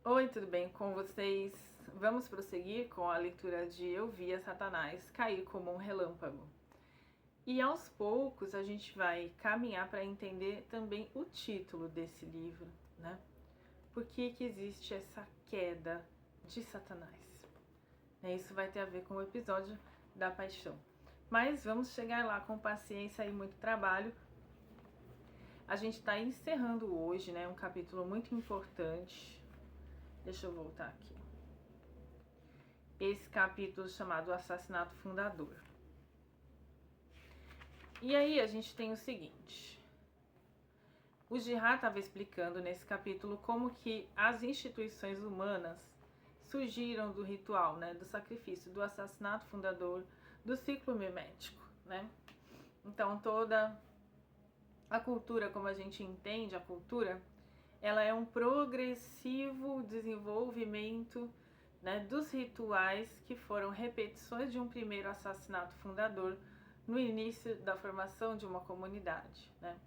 Oi, tudo bem com vocês? Vamos prosseguir com a leitura de Eu via Satanás cair como um relâmpago. E aos poucos a gente vai caminhar para entender também o título desse livro, né? Por que existe essa queda de Satanás? Isso vai ter a ver com o episódio da paixão. Mas vamos chegar lá com paciência e muito trabalho. A gente está encerrando hoje, né, um capítulo muito importante. Deixa eu voltar aqui. Esse capítulo chamado Assassinato Fundador. E aí a gente tem o seguinte. O Girard estava explicando nesse capítulo como que as instituições humanas surgiram do ritual, né, do sacrifício, do assassinato fundador, do ciclo mimético, né? Então toda a cultura, como a gente entende a cultura, ela é um progressivo desenvolvimento, né, dos rituais que foram repetições de um primeiro assassinato fundador no início da formação de uma comunidade, né?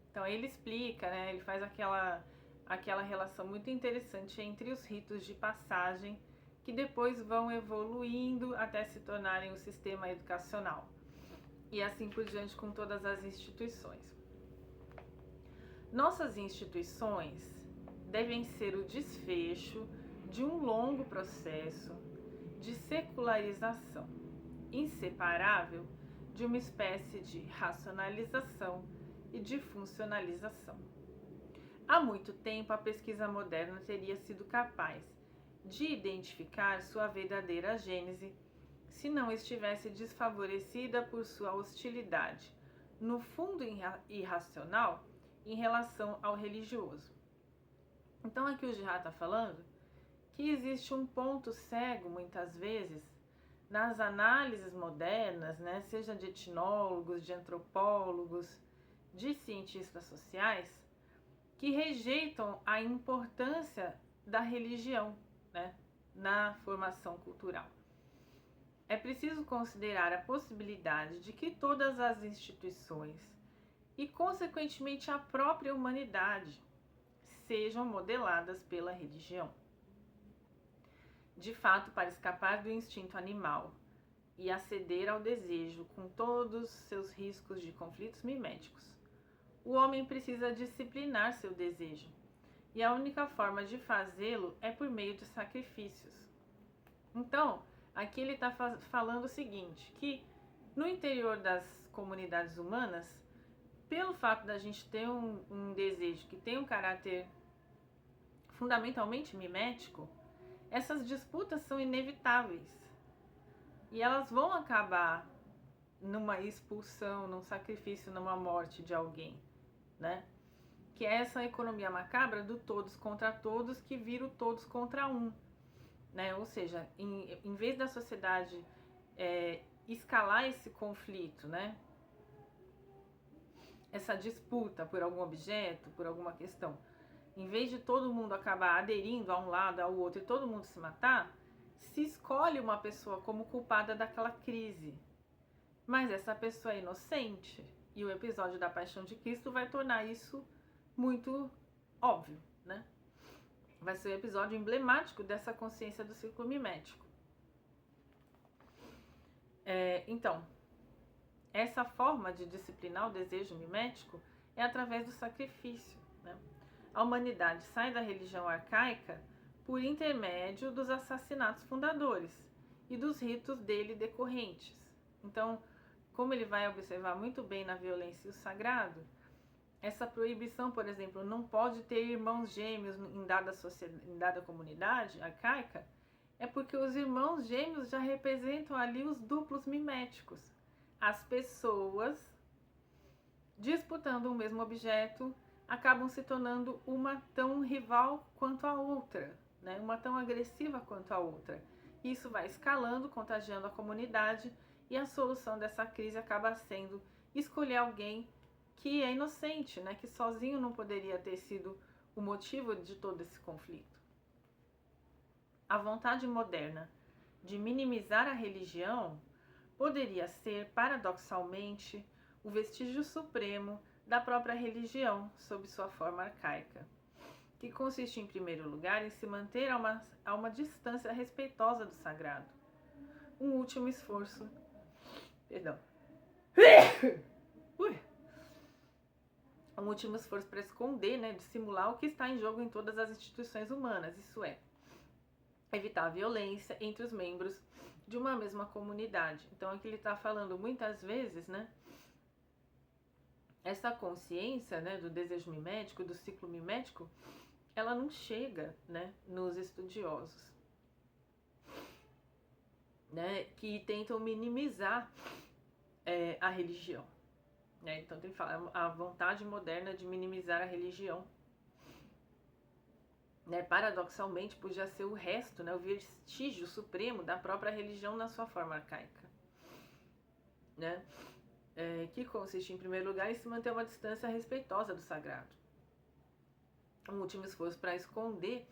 Então ele explica, né, ele faz aquela relação muito interessante entre os ritos de passagem que depois vão evoluindo até se tornarem o sistema educacional. E assim por diante com todas as instituições. Nossas instituições devem ser o desfecho de um longo processo de secularização, inseparável de uma espécie de racionalização e de funcionalização. Há muito tempo, a pesquisa moderna teria sido capaz de identificar sua verdadeira gênese se não estivesse desfavorecida por sua hostilidade, no fundo irracional, em relação ao religioso. Então aqui o Girard está falando que existe um ponto cego, muitas vezes, nas análises modernas, né, seja de etnólogos, de antropólogos, de cientistas sociais, que rejeitam a importância da religião, né, na formação cultural. É preciso considerar a possibilidade de que todas as instituições e, consequentemente, a própria humanidade sejam modeladas pela religião. De fato, para escapar do instinto animal e aceder ao desejo com todos seus riscos de conflitos miméticos, o homem precisa disciplinar seu desejo, e a única forma de fazê-lo é por meio de sacrifícios. Então, aqui ele está falando o seguinte, que no interior das comunidades humanas, pelo fato da gente ter um desejo que tem um caráter fundamentalmente mimético, essas disputas são inevitáveis. E elas vão acabar numa expulsão, num sacrifício, numa morte de alguém, né? Que é essa economia macabra do todos contra todos, que vira o todos contra um, né? Ou seja, em vez da sociedade escalar esse conflito, né? Essa disputa por algum objeto, por alguma questão, em vez de todo mundo acabar aderindo a um lado, ao outro e todo mundo se matar, se escolhe uma pessoa como culpada daquela crise. Mas essa pessoa é inocente, e o episódio da Paixão de Cristo vai tornar isso muito óbvio, né? Vai ser um episódio emblemático dessa consciência do ciclo mimético. Então, essa forma de disciplinar o desejo mimético é através do sacrifício, né? A humanidade sai da religião arcaica por intermédio dos assassinatos fundadores e dos ritos dele decorrentes. Então, como ele vai observar muito bem na Violência e o Sagrado, essa proibição, por exemplo, não pode ter irmãos gêmeos em dada comunidade arcaica, é porque os irmãos gêmeos já representam ali os duplos miméticos. As pessoas disputando o mesmo objeto acabam se tornando uma tão rival quanto a outra, né? Uma tão agressiva quanto a outra. Isso vai escalando, contagiando a comunidade, e a solução dessa crise acaba sendo escolher alguém que é inocente, né? Que sozinho não poderia ter sido o motivo de todo esse conflito. A vontade moderna de minimizar a religião poderia ser, paradoxalmente, o vestígio supremo da própria religião sob sua forma arcaica. que consiste, em primeiro lugar, em se manter a uma distância respeitosa do sagrado. Um último esforço. Perdão. Um último esforço para esconder, né, dissimular o que está em jogo em todas as instituições humanas, isso é, evitar a violência entre os membros de uma mesma comunidade. Então aqui ele está falando muitas vezes, né, essa consciência, né, do desejo mimético, do ciclo mimético, ela não chega, né, nos estudiosos, né, que tentam minimizar a religião. Então tem que falar a vontade moderna de minimizar a religião. Paradoxalmente, podia ser o resto, né, o vestígio supremo da própria religião na sua forma arcaica. Né? Que consiste, em primeiro lugar, em se manter uma distância respeitosa do sagrado. Um último esforço para esconder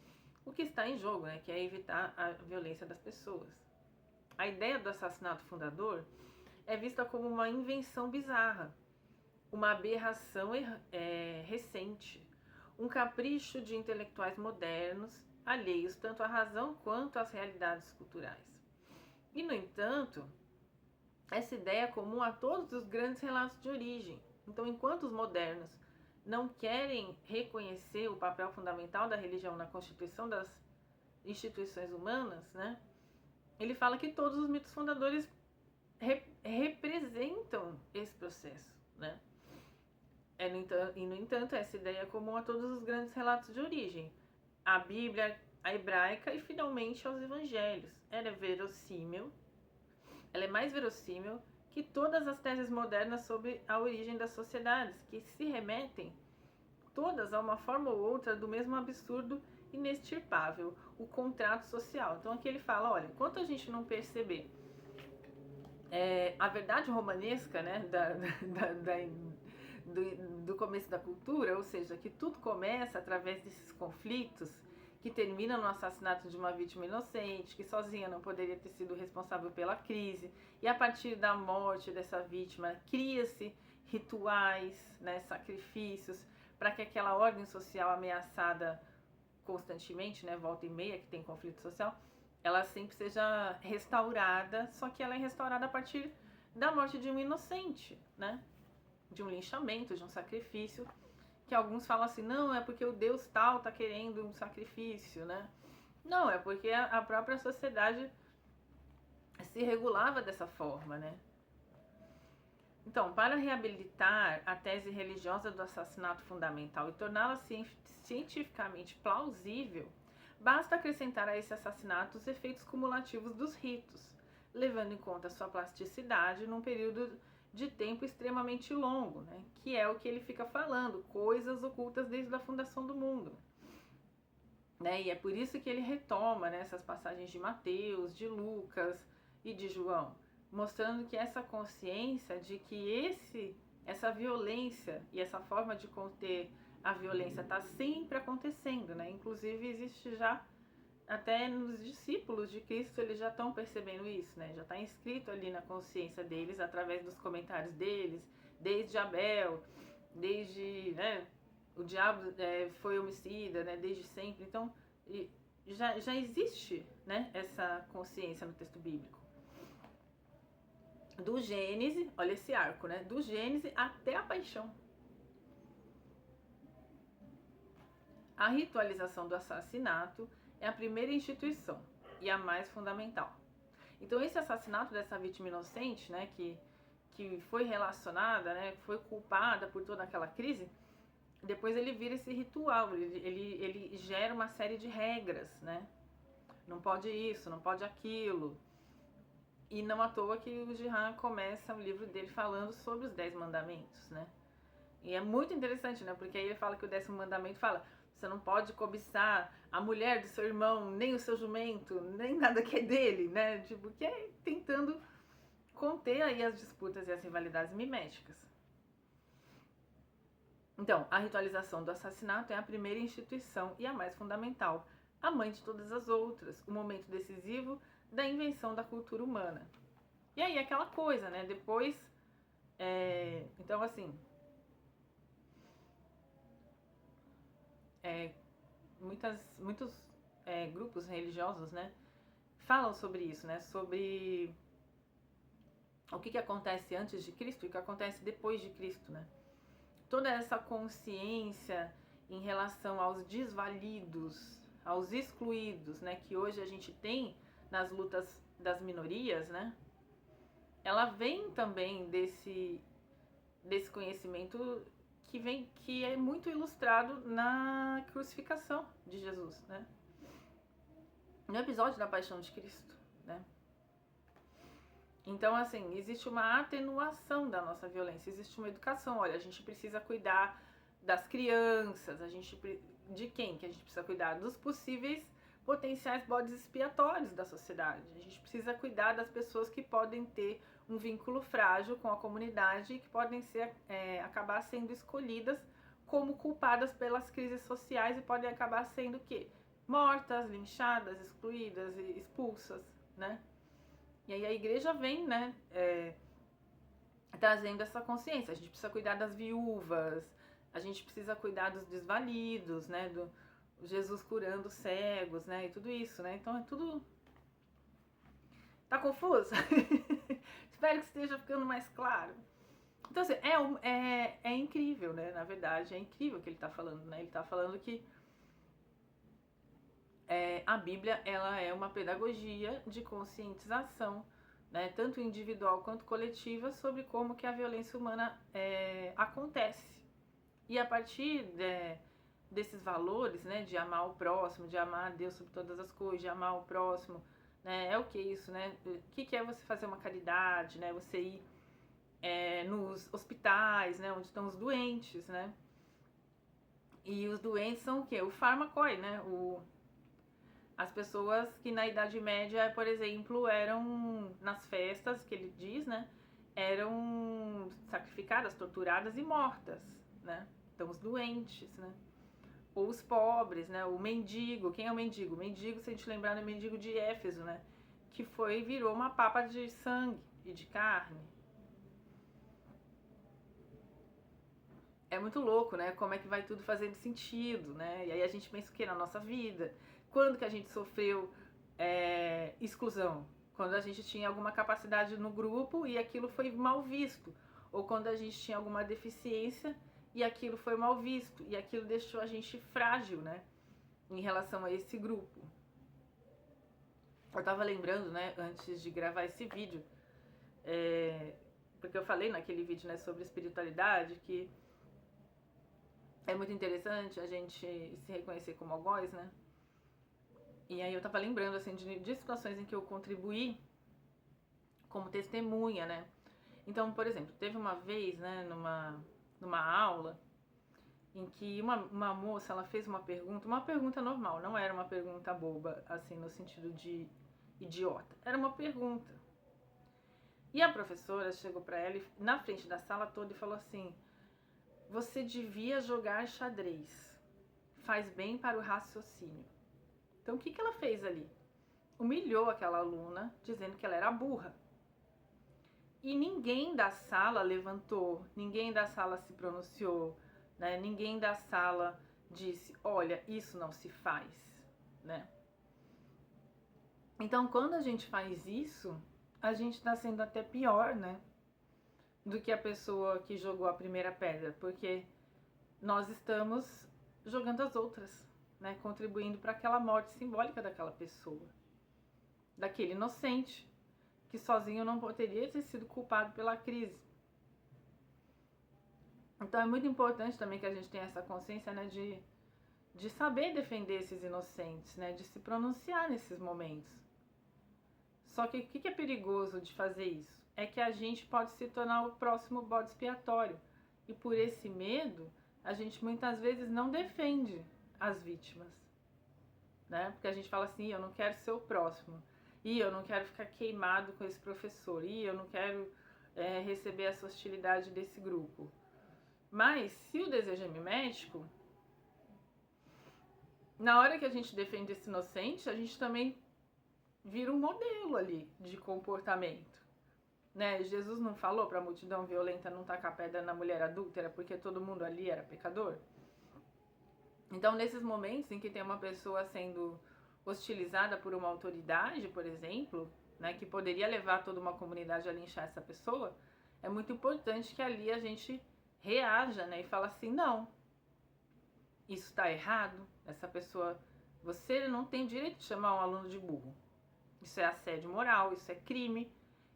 o que está em jogo, né, que é evitar a violência das pessoas. A ideia do assassinato fundador é vista como uma invenção bizarra, uma aberração recente, um capricho de intelectuais modernos, alheios tanto à razão quanto às realidades culturais. E, no entanto, essa ideia é comum a todos os grandes relatos de origem. Então, enquanto os modernos não querem reconhecer o papel fundamental da religião na constituição das instituições humanas, né, ele fala que todos os mitos fundadores representam esse processo, né? No entanto, essa ideia é comum a todos os grandes relatos de origem. A Bíblia, a hebraica e, finalmente, aos evangelhos. Ela é mais verossímil que todas as teses modernas sobre a origem das sociedades, que se remetem todas a uma forma ou outra do mesmo absurdo inextirpável, o contrato social. Então aqui ele fala, olha, enquanto a gente não perceber a verdade romanesca, né, do começo da cultura, ou seja, que tudo começa através desses conflitos que terminam no assassinato de uma vítima inocente, que sozinha não poderia ter sido responsável pela crise, e a partir da morte dessa vítima cria-se rituais, né, sacrifícios, para que aquela ordem social ameaçada constantemente, né, volta e meia que tem conflito social, ela sempre seja restaurada, só que ela é restaurada a partir da morte de um inocente, né? De um linchamento, de um sacrifício, que alguns falam assim, não, é porque o Deus tal tá querendo um sacrifício, né? Não, é porque a própria sociedade se regulava dessa forma, né? Então, para reabilitar a tese religiosa do assassinato fundamental e torná-la cientificamente plausível, basta acrescentar a esse assassinato os efeitos cumulativos dos ritos, levando em conta sua plasticidade num período de tempo extremamente longo, né? Que é o que ele fica falando, coisas ocultas desde a fundação do mundo. Né? E é por isso que ele retoma, né, essas passagens de Mateus, de Lucas e de João, mostrando que essa consciência de que essa violência e essa forma de conter a violência está sempre acontecendo, né? Inclusive existe já até nos discípulos de Cristo, eles já estão percebendo isso, né? Já está inscrito ali na consciência deles, através dos comentários deles, desde Abel, desde, né, o diabo foi homicida, né, desde sempre. Então, já existe, né, essa consciência no texto bíblico. Do Gênesis, olha esse arco, né? Do Gênesis até a paixão. A ritualização do assassinato é a primeira instituição e a mais fundamental. Então esse assassinato dessa vítima inocente, né, que foi relacionada, né, foi culpada por toda aquela crise, depois ele vira esse ritual, ele gera uma série de regras, né? Não pode isso, não pode aquilo. E não à toa que o Jihan começa o livro dele falando sobre os 10 mandamentos, né? E é muito interessante, né? Porque aí ele fala que o 10º mandamento fala: você não pode cobiçar a mulher do seu irmão, nem o seu jumento, nem nada que é dele, né? Tipo, que é tentando conter aí as disputas e as rivalidades miméticas. Então, a ritualização do assassinato é a primeira instituição e a mais fundamental, a mãe de todas as outras, o momento decisivo da invenção da cultura humana. E aí aquela coisa, né? Depois, então assim, muitos grupos religiosos, né, falam sobre isso, né, sobre o que acontece antes de Cristo e o que acontece depois de Cristo, né. Toda essa consciência em relação aos desvalidos, aos excluídos, né, que hoje a gente tem nas lutas das minorias, né, ela vem também desse conhecimento que é muito ilustrado na crucificação de Jesus, né? No episódio da Paixão de Cristo, né? Então, assim, existe uma atenuação da nossa violência, existe uma educação. Olha, a gente precisa cuidar das crianças, de quem que a gente precisa cuidar? Dos possíveis potenciais bodes expiatórios da sociedade. A gente precisa cuidar das pessoas que podem ter um vínculo frágil com a comunidade e que podem acabar sendo escolhidas como culpadas pelas crises sociais e podem acabar sendo o quê? Mortas, linchadas, excluídas, expulsas, né? E aí a igreja vem, né, trazendo essa consciência. A gente precisa cuidar das viúvas, a gente precisa cuidar dos desvalidos, né, do Jesus curando cegos, né, e tudo isso, né. Então é tudo... Tá confuso? Espero que esteja ficando mais claro. Então, assim, é incrível, né, na verdade, é incrível o que ele tá falando, né. Ele tá falando que a Bíblia, ela é uma pedagogia de conscientização, né, tanto individual quanto coletiva, sobre como que a violência humana acontece. E a partir desses valores, né, de amar o próximo, de amar a Deus sobre todas as coisas, de amar o próximo, né, é o que isso, né? O que é você fazer uma caridade, né? Você ir nos hospitais, né, onde estão os doentes, né? E os doentes são o quê? O fármacoi, né? As pessoas que na Idade Média, por exemplo, eram nas festas, que ele diz, né, eram sacrificadas, torturadas e mortas, né? Então os doentes, né? Ou os pobres, né? O mendigo. Quem é o mendigo? O mendigo, se a gente lembrar, é o mendigo de Éfeso, né? Que virou uma papa de sangue e de carne. É muito louco, né? Como é que vai tudo fazendo sentido, né? E aí a gente pensa o que na nossa vida? Quando que a gente sofreu exclusão? Quando a gente tinha alguma capacidade no grupo e aquilo foi mal visto. Ou quando a gente tinha alguma deficiência e aquilo foi mal visto. E aquilo deixou a gente frágil, né? Em relação a esse grupo. Eu tava lembrando, né? Antes de gravar esse vídeo. Porque eu falei naquele vídeo, né? Sobre espiritualidade, que é muito interessante a gente se reconhecer como algoz, né? E aí eu tava lembrando, assim, de situações em que eu contribuí como testemunha, né? Então, por exemplo, teve uma vez, né, numa aula, em que uma moça, ela fez uma pergunta normal, não era uma pergunta boba, assim, no sentido de idiota. Era uma pergunta. E a professora chegou pra ela, na frente da sala toda, e falou assim: você devia jogar xadrez. Faz bem para o raciocínio. Então, o que ela fez ali? Humilhou aquela aluna, dizendo que ela era burra. E ninguém da sala levantou, ninguém da sala se pronunciou, né? Ninguém da sala disse: olha, isso não se faz, né? Então, quando a gente faz isso, a gente está sendo até pior, né? Do que a pessoa que jogou a primeira pedra, porque nós estamos jogando as outras, né? Contribuindo para aquela morte simbólica daquela pessoa, daquele inocente, que sozinho não poderia ter sido culpado pela crise. Então é muito importante também que a gente tenha essa consciência, né, de saber defender esses inocentes, né, de se pronunciar nesses momentos. Só que o que é perigoso de fazer isso? É que a gente pode se tornar o próximo bode expiatório. E por esse medo, a gente muitas vezes não defende as vítimas, né? Porque a gente fala assim: eu não quero ser o próximo, e eu não quero ficar queimado com esse professor, e eu não quero receber essa hostilidade desse grupo. Mas se o desejo é mimético, na hora que a gente defende esse inocente, a gente também vira um modelo ali de comportamento, né? Jesus não falou para a multidão violenta não tacar pedra na mulher adúltera porque todo mundo ali era pecador? Então, nesses momentos em que tem uma pessoa sendo hostilizada por uma autoridade, por exemplo, né, que poderia levar toda uma comunidade a linchar essa pessoa, é muito importante que ali a gente reaja, né, e fala assim, não, isso está errado, essa pessoa, você não tem direito de chamar um aluno de burro. Isso é assédio moral, isso é crime.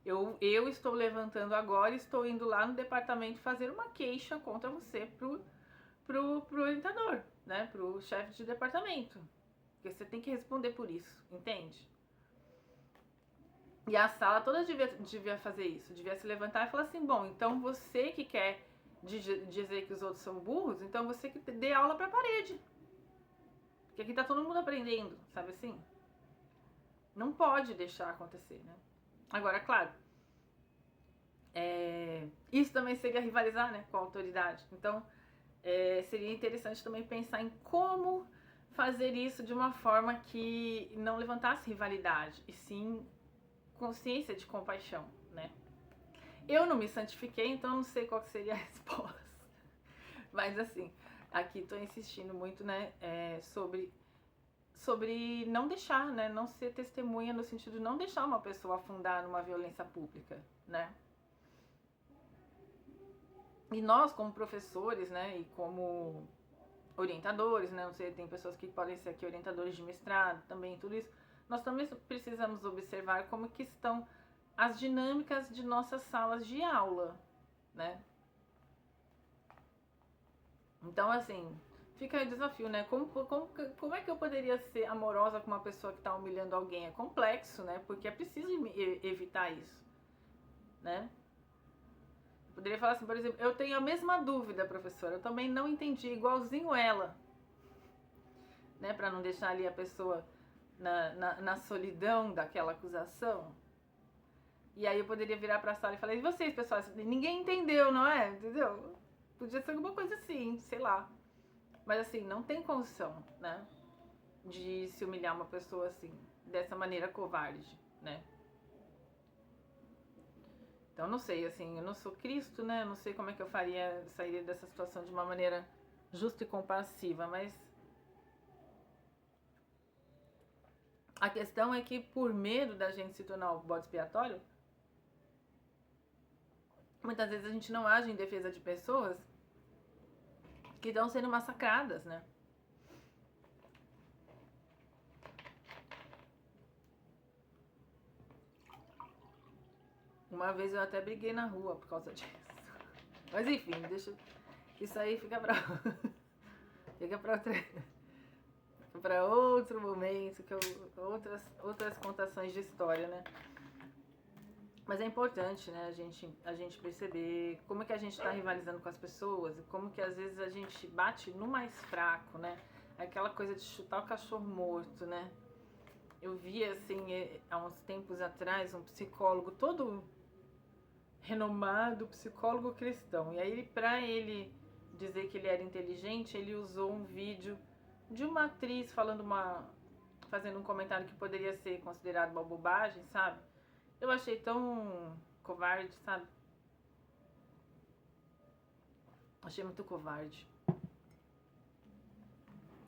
Eu estou levantando agora, estou indo lá no departamento fazer uma queixa contra você pro orientador, né, pro chefe de departamento. Porque você tem que responder por isso, entende? E a sala toda devia fazer isso, devia se levantar e falar assim, bom, então você que quer dizer que os outros são burros, então você que dê aula pra parede. Porque aqui tá todo mundo aprendendo, sabe assim? Não pode deixar acontecer, né? Agora, claro, isso também seria rivalizar, né, com a autoridade. Então, seria interessante também pensar em como fazer isso de uma forma que não levantasse rivalidade, e sim consciência de compaixão, né? Eu não me santifiquei, então não sei qual seria a resposta. Mas assim, aqui tô insistindo muito, né, sobre não deixar, né, não ser testemunha no sentido de não deixar uma pessoa afundar numa violência pública, né? E nós, como professores, né, e como orientadores, né, não sei, tem pessoas que podem ser aqui orientadores de mestrado, também tudo isso, nós também precisamos observar como que estão as dinâmicas de nossas salas de aula, né? Então, assim, fica aí o desafio, né? Como é que eu poderia ser amorosa com uma pessoa que está humilhando alguém? É complexo, né? Porque é preciso evitar isso, né? Eu poderia falar assim, por exemplo, eu tenho a mesma dúvida, professora, eu também não entendi, igualzinho ela, né? Para não deixar ali a pessoa na solidão daquela acusação. E aí eu poderia virar pra sala e falar, e vocês, pessoal, ninguém entendeu, não é? Entendeu? Podia ser alguma coisa assim, sei lá. Mas assim, não tem condição, né? De se humilhar uma pessoa assim, dessa maneira covarde, né? Então não sei, assim, eu não sou Cristo, né? Eu não sei como é que eu sairia dessa situação de uma maneira justa e compassiva, mas a questão é que por medo da gente se tornar o bode expiatório, muitas vezes a gente não age em defesa de pessoas que estão sendo massacradas, né? Uma vez eu até briguei na rua por causa disso. Mas enfim, deixa. Isso aí fica pra. Fica pra outro momento, outras contações de história, né? Mas é importante, né, a gente perceber como é que a gente tá rivalizando com as pessoas e como que às vezes a gente bate no mais fraco, né? Aquela coisa de chutar o cachorro morto, né? Eu vi, assim, há uns tempos atrás, um psicólogo todo renomado, psicólogo cristão. E aí, pra ele dizer que ele era inteligente, ele usou um vídeo de uma atriz fazendo um comentário que poderia ser considerado uma bobagem, sabe? Eu achei tão covarde, sabe? Achei muito covarde.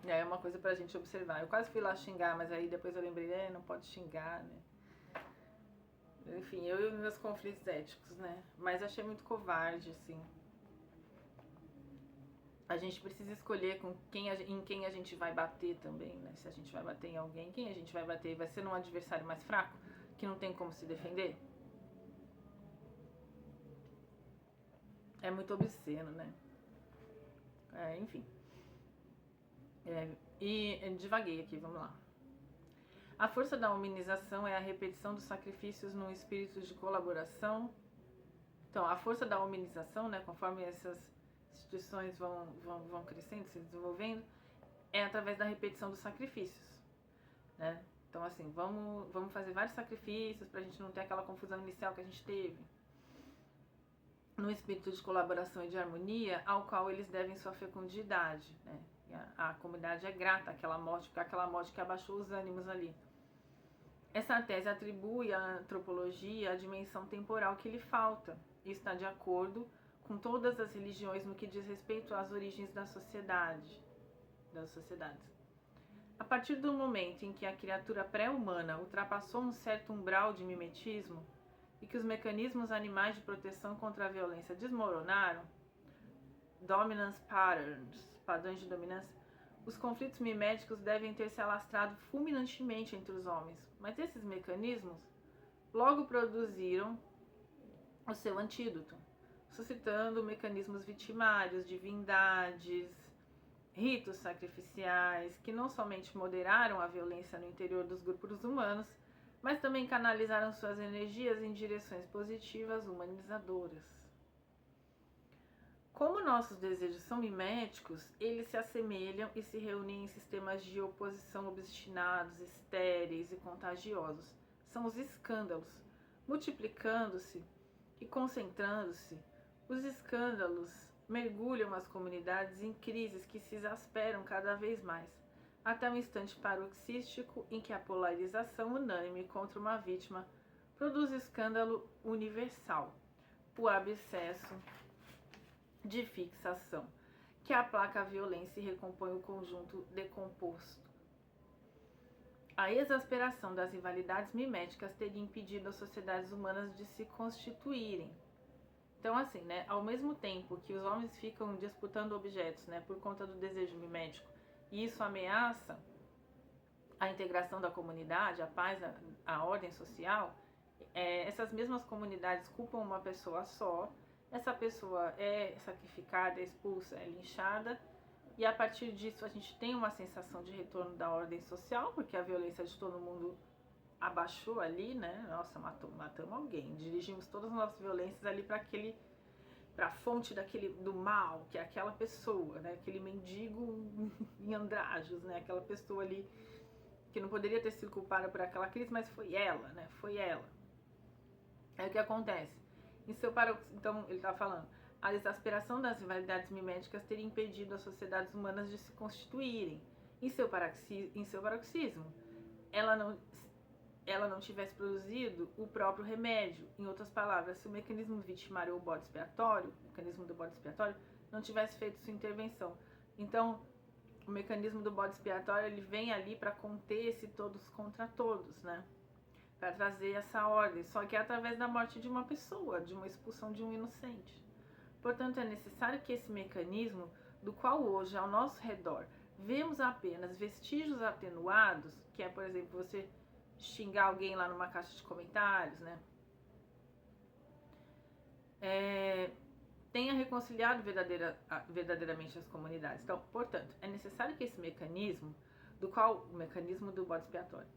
E aí é uma coisa pra gente observar. Eu quase fui lá xingar, mas aí depois eu lembrei, não pode xingar, né? Enfim, eu e meus conflitos éticos, né? Mas achei muito covarde, assim. A gente precisa escolher em quem a gente vai bater também, né? Se a gente vai bater em alguém, quem a gente vai bater? Vai ser num adversário mais fraco, que não tem como se defender? É muito obsceno, né? Enfim. E divaguei aqui, vamos lá. A força da humanização é a repetição dos sacrifícios num espírito de colaboração. Então, a força da humanização, né, conforme essas instituições vão crescendo, se desenvolvendo, é através da repetição dos sacrifícios, né? Então, assim, vamos fazer vários sacrifícios pra gente não ter aquela confusão inicial que a gente teve. No espírito de colaboração e de harmonia, ao qual eles devem sua fecundidade, né? A comunidade é grata àquela morte, porque aquela morte que abaixou os ânimos ali. Essa tese atribui à antropologia a dimensão temporal que lhe falta e está de acordo com todas as religiões no que diz respeito às origens da sociedade, das sociedades. A partir do momento em que a criatura pré-humana ultrapassou um certo umbral de mimetismo e que os mecanismos animais de proteção contra a violência desmoronaram, dominance patterns, padrões de dominância, os conflitos miméticos devem ter se alastrado fulminantemente entre os homens, mas esses mecanismos logo produziram o seu antídoto, suscitando mecanismos vitimários, divindades, ritos sacrificiais, que não somente moderaram a violência no interior dos grupos humanos, mas também canalizaram suas energias em direções positivas humanizadoras. Como nossos desejos são miméticos, eles se assemelham e se reúnem em sistemas de oposição obstinados, estéreis e contagiosos. São os escândalos. Multiplicando-se e concentrando-se, os escândalos mergulham as comunidades em crises que se exasperam cada vez mais, até um instante paroxístico em que a polarização unânime contra uma vítima produz escândalo universal, o abscesso de fixação, que aplaca a violência e recompõe o conjunto decomposto. A exasperação das rivalidades miméticas teria impedido as sociedades humanas de se constituírem. Então, assim, né, ao mesmo tempo que os homens ficam disputando objetos, né, por conta do desejo mimético, e isso ameaça a integração da comunidade, a paz, a ordem social, essas mesmas comunidades culpam uma pessoa só, essa pessoa é sacrificada, é expulsa, é linchada, e a partir disso a gente tem uma sensação de retorno da ordem social, porque a violência de todo mundo abaixou ali, né? Nossa, matamos alguém, dirigimos todas as nossas violências ali para a fonte do mal, que é aquela pessoa, né? Aquele mendigo em andrajos, né? Aquela pessoa ali que não poderia ter sido culpada por aquela crise, mas foi ela, né? Foi ela. É o que acontece. Então, ele está falando, a exasperação das rivalidades miméticas teria impedido as sociedades humanas de se constituírem. Em seu paroxismo, ela não tivesse produzido o próprio remédio. Em outras palavras, se o mecanismo vitimário ou bode expiatório, o mecanismo do bode expiatório, não tivesse feito sua intervenção. Então, o mecanismo do bode expiatório, ele vem ali para conter esse todos contra todos, né? Para trazer essa ordem, só que é através da morte de uma pessoa, de uma expulsão de um inocente. Portanto, é necessário que esse mecanismo, do qual hoje ao nosso redor vemos apenas vestígios atenuados, que é, por exemplo, você xingar alguém lá numa caixa de comentários, né? Tenha reconciliado verdadeiramente as comunidades. Então, portanto, é necessário que esse mecanismo, o mecanismo do bode expiatório,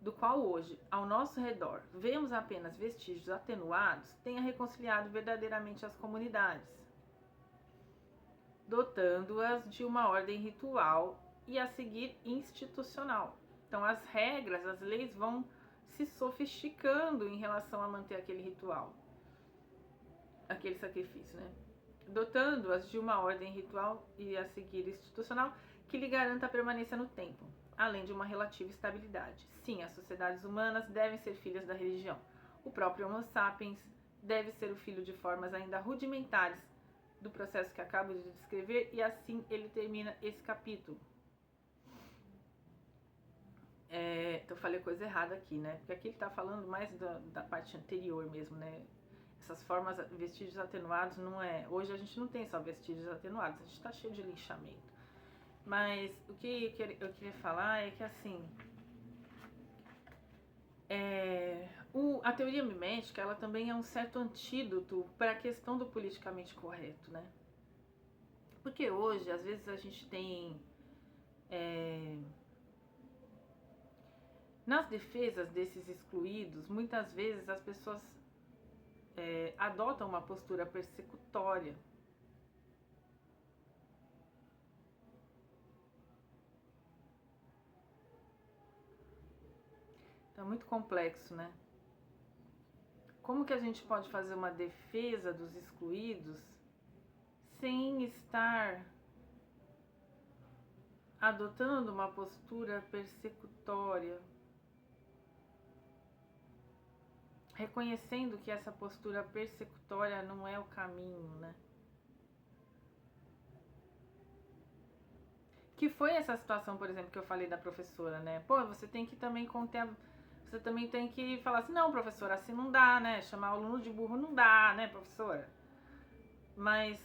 do qual hoje, ao nosso redor, vemos apenas vestígios atenuados, tenha reconciliado verdadeiramente as comunidades, dotando-as de uma ordem ritual e a seguir institucional. Então, as regras, as leis vão se sofisticando em relação a manter aquele ritual, aquele sacrifício, né? Dotando-as de uma ordem ritual e a seguir institucional que lhe garanta a permanência no tempo, além de uma relativa estabilidade. Sim, as sociedades humanas devem ser filhas da religião. O próprio Homo sapiens deve ser o filho de formas ainda rudimentares do processo que acabo de descrever, e assim ele termina esse capítulo. Então eu falei coisa errada aqui, né? Porque aqui ele está falando mais da parte anterior mesmo, né? Essas formas, vestígios atenuados, não é... Hoje a gente não tem só vestígios atenuados, a gente está cheio de linchamento. Mas o que eu queria falar é que, assim, a teoria mimética, ela também é um certo antídoto para a questão do politicamente correto, né? Porque hoje, às vezes, a gente tem... nas defesas desses excluídos, muitas vezes as pessoas adotam uma postura persecutória. Então é muito complexo, né? Como que a gente pode fazer uma defesa dos excluídos sem estar adotando uma postura persecutória? Reconhecendo que essa postura persecutória não é o caminho, né? Que foi essa situação, por exemplo, que eu falei da professora, né? Pô, você tem que também conter, você também tem que falar assim, não, professora, assim não dá, né? Chamar o aluno de burro não dá, né, professora? Mas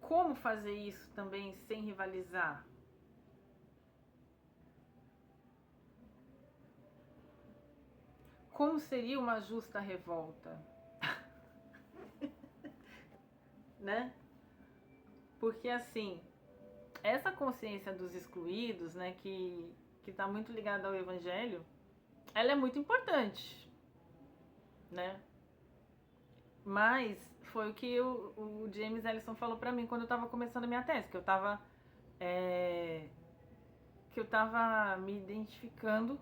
como fazer isso também sem rivalizar? Como seria uma justa revolta? Né? Porque assim, essa consciência dos excluídos, né, que tá muito ligada ao evangelho, ela é muito importante, né? Mas foi o que o James Ellison falou pra mim quando eu tava começando a minha tese, que eu tava me identificando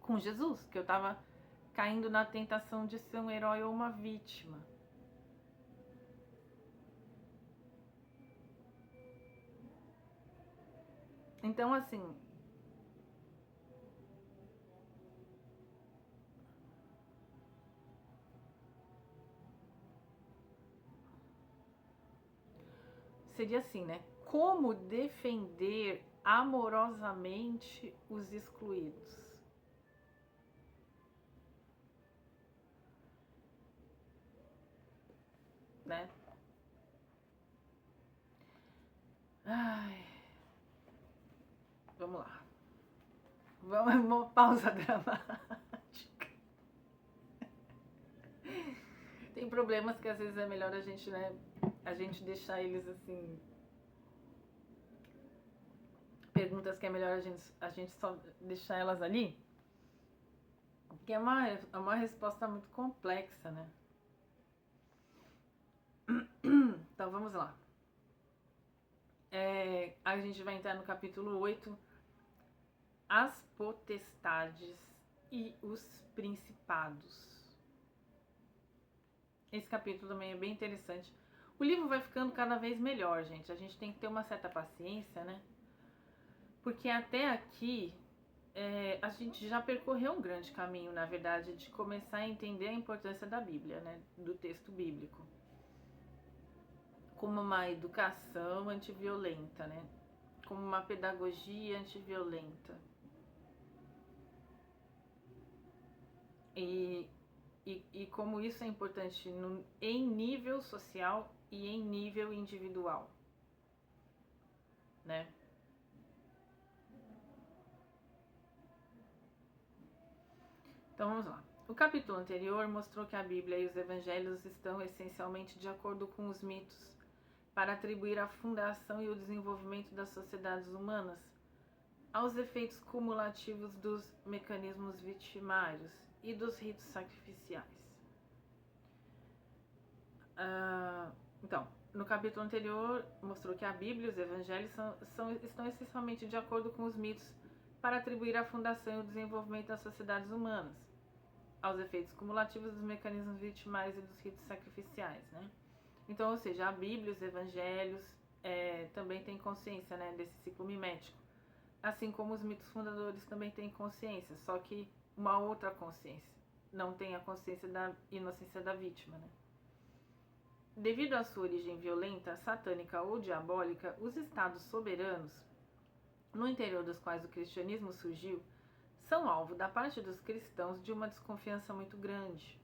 com Jesus, que eu tava caindo na tentação de ser um herói ou uma vítima. Então, assim, seria assim, né? Como defender amorosamente os excluídos? Né? Ai, vamos lá. Vamos uma pausa dramática. Tem problemas que às vezes é melhor a gente, né? A gente deixar eles assim. Perguntas que é melhor a gente só deixar elas ali. Porque é uma resposta muito complexa, né? Então vamos lá. A gente vai entrar no capítulo 8, as potestades e os principados. Esse capítulo também é bem interessante. O livro vai ficando cada vez melhor, gente. A gente tem que ter uma certa paciência, né? Porque até aqui a gente já percorreu um grande caminho, na verdade, de começar a entender a importância da Bíblia, né? Do texto bíblico. Como uma educação antiviolenta, né? Como uma pedagogia antiviolenta. E como isso é importante em nível social e em nível individual, né? Então vamos lá. O capítulo anterior mostrou que a Bíblia e os evangelhos estão essencialmente de acordo com os mitos para atribuir a fundação e o desenvolvimento das sociedades humanas aos efeitos cumulativos dos mecanismos vitimários e dos ritos sacrificiais. Então, no capítulo anterior mostrou que a Bíblia e os evangelhos estão essencialmente de acordo com os mitos para atribuir a fundação e o desenvolvimento das sociedades humanas aos efeitos cumulativos dos mecanismos vitimários e dos ritos sacrificiais, né? Então, ou seja, a Bíblia e os evangelhos também têm consciência, né, desse ciclo mimético. Assim como os mitos fundadores também têm consciência, só que uma outra consciência. Não tem a consciência da inocência da vítima, né? Devido à sua origem violenta, satânica ou diabólica, os estados soberanos, no interior dos quais o cristianismo surgiu, são alvo da parte dos cristãos de uma desconfiança muito grande.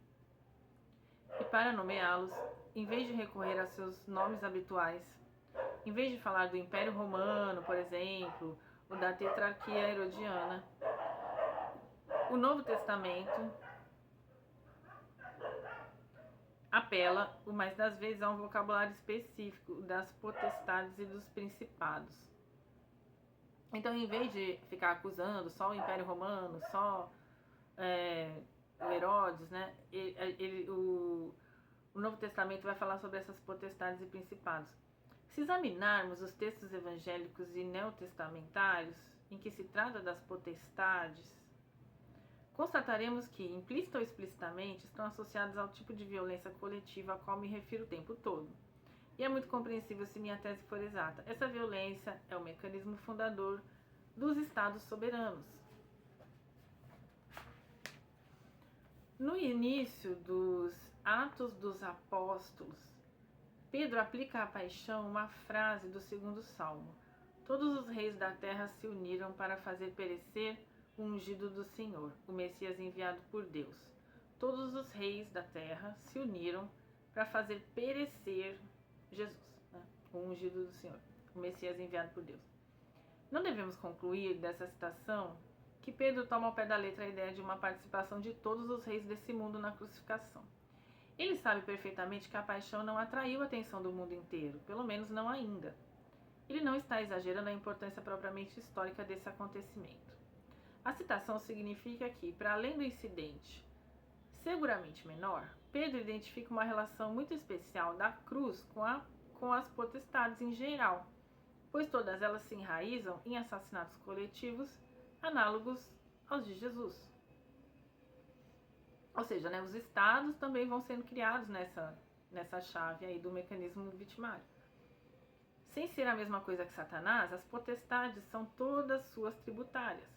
E para nomeá-los, em vez de recorrer a seus nomes habituais, em vez de falar do Império Romano, por exemplo, ou da Tetrarquia Herodiana, o Novo Testamento apela, o mais das vezes, a um vocabulário específico das potestades e dos principados. Então, em vez de ficar acusando só o Império Romano, só o Herodes, né, o Novo Testamento vai falar sobre essas potestades e principados. Se examinarmos os textos evangélicos e neotestamentários, em que se trata das potestades, constataremos que, implícita ou explicitamente, estão associados ao tipo de violência coletiva a qual me refiro o tempo todo. E é muito compreensível se minha tese for exata. Essa violência é o mecanismo fundador dos estados soberanos. No início dos Atos dos Apóstolos, Pedro aplica à paixão uma frase do 2º Salmo. Todos os reis da terra se uniram para fazer perecer o ungido do Senhor, o Messias enviado por Deus. Todos os reis da terra se uniram para fazer perecer Jesus, né? O ungido do Senhor, o Messias enviado por Deus. Não devemos concluir dessa citação que Pedro toma ao pé da letra a ideia de uma participação de todos os reis desse mundo na crucificação. Ele sabe perfeitamente que a paixão não atraiu a atenção do mundo inteiro, pelo menos não ainda. Ele não está exagerando a importância propriamente histórica desse acontecimento. A citação significa que, para além do incidente seguramente menor, Pedro identifica uma relação muito especial da cruz com as potestades em geral, pois todas elas se enraizam em assassinatos coletivos análogos aos de Jesus. Ou seja, né, os estados também vão sendo criados nessa chave aí do mecanismo vitimário. Sem ser a mesma coisa que Satanás, as potestades são todas suas tributárias,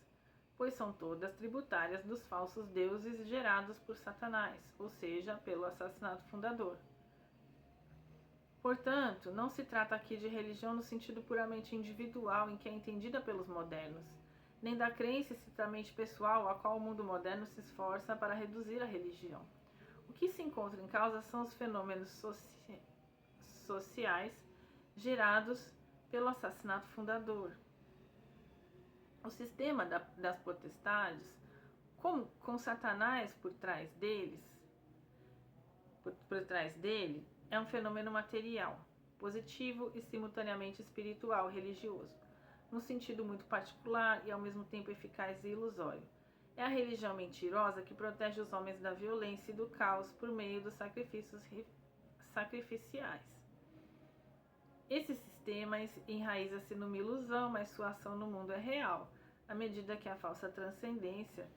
pois são todas tributárias dos falsos deuses gerados por Satanás, ou seja, pelo assassinato fundador. Portanto, não se trata aqui de religião no sentido puramente individual em que é entendida pelos modernos, nem da crença estritamente pessoal a qual o mundo moderno se esforça para reduzir a religião. O que se encontra em causa são os fenômenos sociais gerados pelo assassinato fundador. O sistema das potestades, com Satanás por trás dele, é um fenômeno material, positivo e simultaneamente espiritual, religioso, num sentido muito particular e ao mesmo tempo eficaz e ilusório. É a religião mentirosa que protege os homens da violência e do caos por meio dos sacrifícios sacrificiais. Esse sistema enraiza-se numa ilusão, mas sua ação no mundo é real, à medida que a falsa transcendência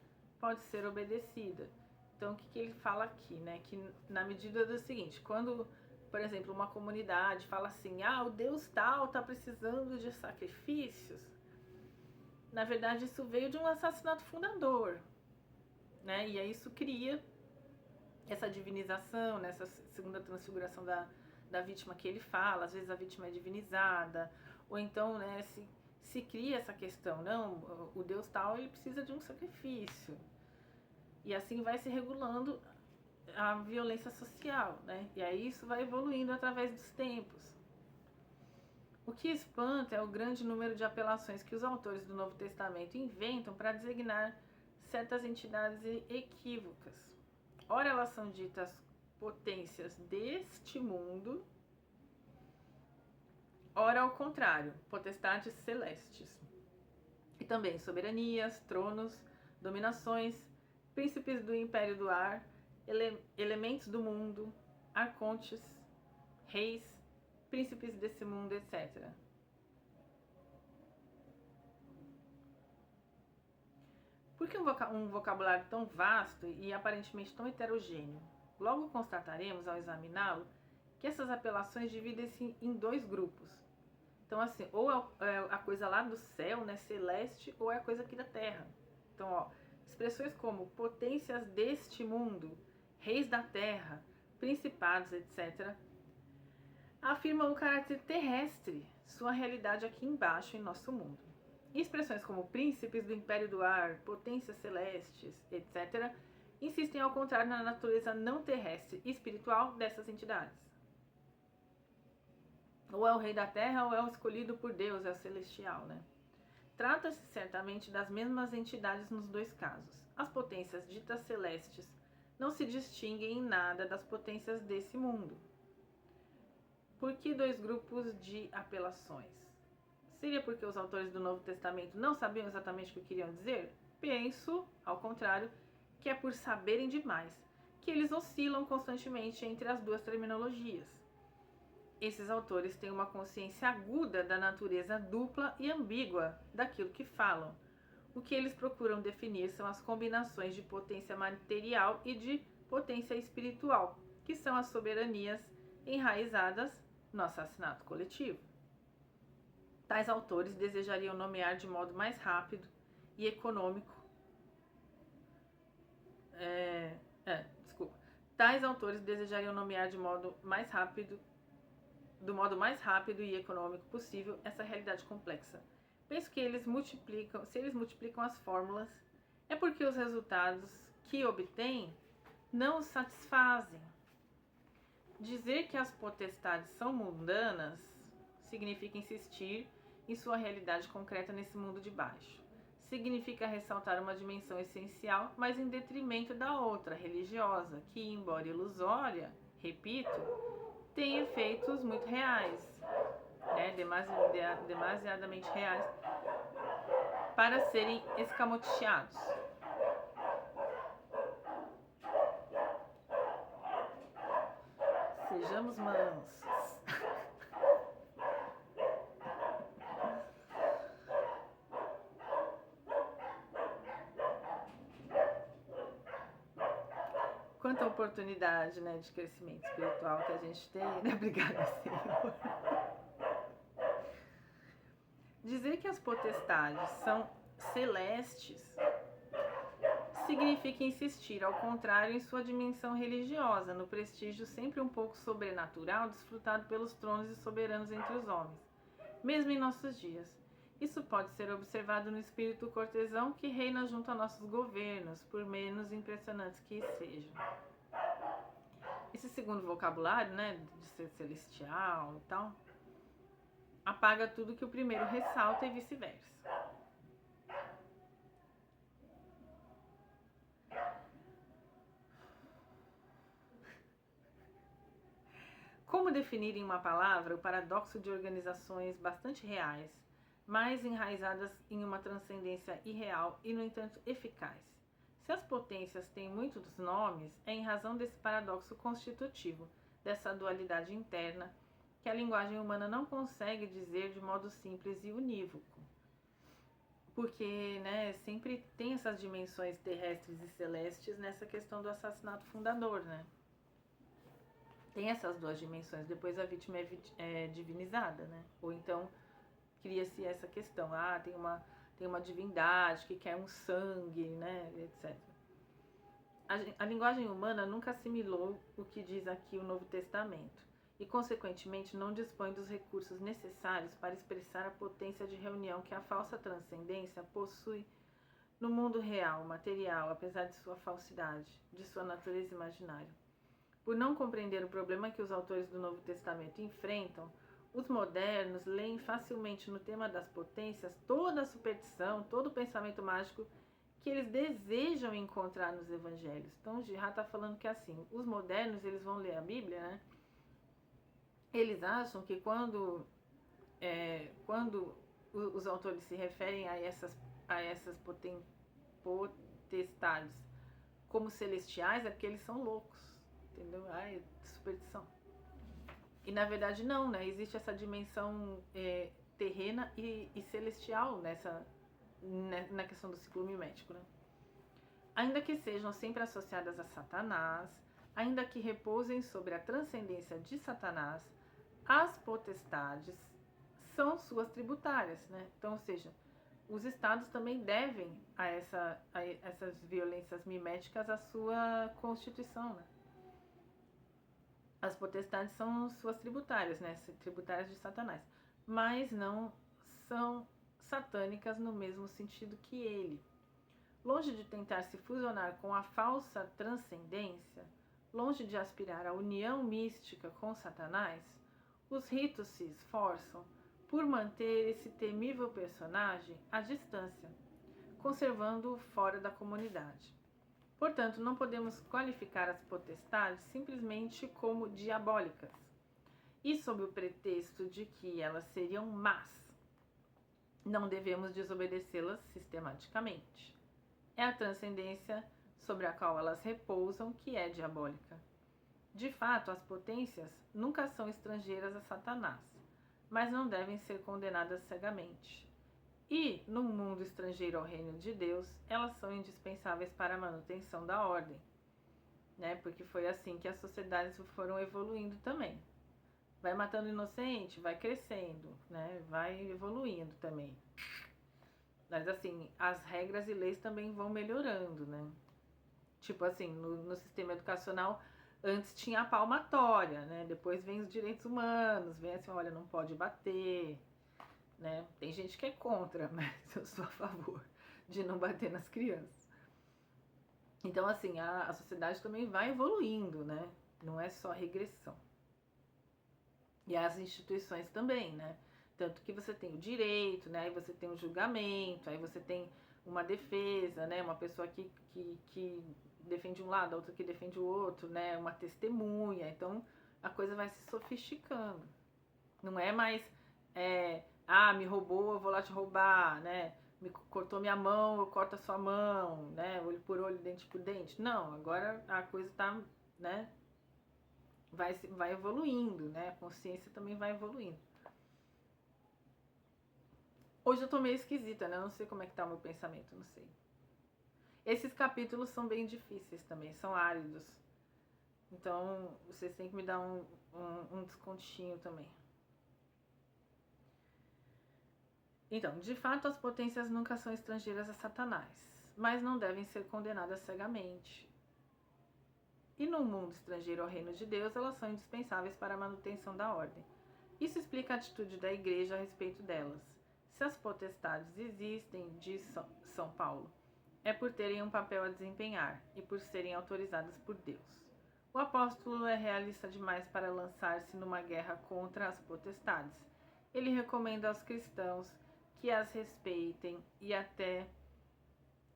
pode ser obedecida. Então, o que ele fala aqui, né? Que na medida do seguinte, quando, por exemplo, uma comunidade fala assim, o Deus tal está precisando de sacrifícios, na verdade isso veio de um assassinato fundador, né? E aí isso cria essa divinização, né? Essa segunda transfiguração da vítima que ele fala, às vezes a vítima é divinizada, ou então, né, se cria essa questão, não, o Deus tal ele precisa de um sacrifício. E assim vai se regulando a violência social, né? E aí isso vai evoluindo através dos tempos. O que espanta é o grande número de apelações que os autores do Novo Testamento inventam para designar certas entidades equívocas. Ora, elas são ditas potências deste mundo, ora, ao contrário, potestades celestes. E também soberanias, tronos, dominações, príncipes do império do ar, elementos do mundo, arcontes, reis, príncipes desse mundo, etc. Por que um vocabulário tão vasto e aparentemente tão heterogêneo? Logo constataremos, ao examiná-lo, que essas apelações dividem-se em dois grupos. Então, assim, ou é a coisa lá do céu, né, celeste, ou é a coisa aqui da terra. Então, expressões como potências deste mundo, reis da terra, principados, etc., afirmam o caráter terrestre, sua realidade aqui embaixo em nosso mundo. E expressões como príncipes do império do ar, potências celestes, etc., insistem ao contrário na natureza não terrestre e espiritual dessas entidades. Ou é o rei da terra ou é o escolhido por Deus, é o celestial, né? Trata-se certamente das mesmas entidades nos dois casos. As potências ditas celestes não se distinguem em nada das potências desse mundo. Por que dois grupos de apelações? Seria porque os autores do Novo Testamento não sabiam exatamente o que queriam dizer? Penso, ao contrário, que é por saberem demais, que eles oscilam constantemente entre as duas terminologias. Esses autores têm uma consciência aguda da natureza dupla e ambígua daquilo que falam. O que eles procuram definir são as combinações de potência material e de potência espiritual, que são as soberanias enraizadas no assassinato coletivo. Tais autores desejariam nomear de modo mais rápido e econômico. Tais autores desejariam nomear de modo mais rápido do modo mais rápido e econômico possível essa realidade complexa. Penso que se eles multiplicam as fórmulas, é porque os resultados que obtêm não os satisfazem. Dizer que as potestades são mundanas significa insistir em sua realidade concreta nesse mundo de baixo. Significa ressaltar uma dimensão essencial, mas em detrimento da outra, religiosa, que, embora ilusória, repito, tem efeitos muito reais, né, demasiadamente reais, para serem escamoteados. Sejamos mansos. Quanta oportunidade, né, de crescimento espiritual que a gente tem, né? Obrigada, Senhor. Dizer que as potestades são celestes significa insistir, ao contrário, em sua dimensão religiosa, no prestígio sempre um pouco sobrenatural desfrutado pelos tronos e soberanos entre os homens, mesmo em nossos dias. Isso pode ser observado no espírito cortesão que reina junto a nossos governos, por menos impressionantes que sejam. Esse segundo vocabulário, né, de ser celestial e tal, apaga tudo que o primeiro ressalta e vice-versa. Como definir em uma palavra o paradoxo de organizações bastante reais, mas enraizadas em uma transcendência irreal e, no entanto, eficaz? Se as potências têm muitos nomes, é em razão desse paradoxo constitutivo, dessa dualidade interna, que a linguagem humana não consegue dizer de modo simples e unívoco. Porque, né, sempre tem essas dimensões terrestres e celestes nessa questão do assassinato fundador, né? Tem essas duas dimensões, depois a vítima é divinizada, né? Ou então cria-se essa questão, tem uma divindade que quer um sangue, né, etc. A linguagem humana nunca assimilou o que diz aqui o Novo Testamento e, consequentemente, não dispõe dos recursos necessários para expressar a potência de reunião que a falsa transcendência possui no mundo real, material, apesar de sua falsidade, de sua natureza imaginária. Por não compreender o problema que os autores do Novo Testamento enfrentam, os modernos leem facilmente no tema das potências toda a superstição, todo o pensamento mágico que eles desejam encontrar nos evangelhos. Então, o Girard está falando que assim, os modernos eles vão ler a Bíblia, né? Eles acham que quando os autores se referem a essas potestades como celestiais, é porque eles são loucos. Entendeu? Ai, superstição. E na verdade não, né? Existe essa dimensão terrena e celestial na questão do ciclo mimético, né? Ainda que sejam sempre associadas a Satanás, ainda que repousem sobre a transcendência de Satanás, as potestades são suas tributárias, né? Então, ou seja, os estados também devem a essas violências miméticas a sua constituição, né? As potestades são suas tributárias, né? Tributárias de Satanás. Mas não são satânicas no mesmo sentido que ele. Longe de tentar se fusionar com a falsa transcendência, longe de aspirar à união mística com Satanás, os ritos se esforçam por manter esse temível personagem à distância, conservando-o fora da comunidade. Portanto, não podemos qualificar as potestades simplesmente como diabólicas, e sob o pretexto de que elas seriam más, não devemos desobedecê-las sistematicamente. É a transcendência sobre a qual elas repousam que é diabólica. De fato, as potências nunca são estrangeiras a Satanás, mas não devem ser condenadas cegamente. E, num mundo estrangeiro ao reino de Deus, elas são indispensáveis para a manutenção da ordem, né? Porque foi assim que as sociedades foram evoluindo também. Vai matando o inocente, vai crescendo, né? Vai evoluindo também. Mas assim, as regras e leis também vão melhorando, né? Tipo assim, no sistema educacional, Antes tinha a palmatória, né? Depois vem os direitos humanos, vem assim, olha, não pode bater, né? Tem gente que é contra, mas eu sou a favor de não bater nas crianças. Então, assim, a sociedade também vai evoluindo, né? Não é só regressão. E as instituições também, né? Tanto que você tem o direito, né? Aí você tem o julgamento, aí você tem uma defesa, né? Uma pessoa que defende um lado, a outra que defende o outro, né? Uma testemunha. Então, a coisa vai se sofisticando. Não é mais, me roubou, eu vou lá te roubar, né? Me cortou minha mão, eu corto a sua mão, né? Olho por olho, dente por dente. Não, agora a coisa tá, né? Vai evoluindo, né? A consciência também vai evoluindo. Hoje eu tô meio esquisita, né? Não sei como é que tá o meu pensamento, não sei. Esses capítulos são bem difíceis também, são áridos. Então, vocês têm que me dar um descontinho também. Então, de fato, as potências nunca são estrangeiras a Satanás, mas não devem ser condenadas cegamente. E no mundo estrangeiro ao reino de Deus, elas são indispensáveis para a manutenção da ordem. Isso explica a atitude da Igreja a respeito delas. Se as potestades existem, diz São Paulo, é por terem um papel a desempenhar e por serem autorizadas por Deus. O apóstolo é realista demais para lançar-se numa guerra contra as potestades. Ele recomenda aos cristãos que as respeitem e até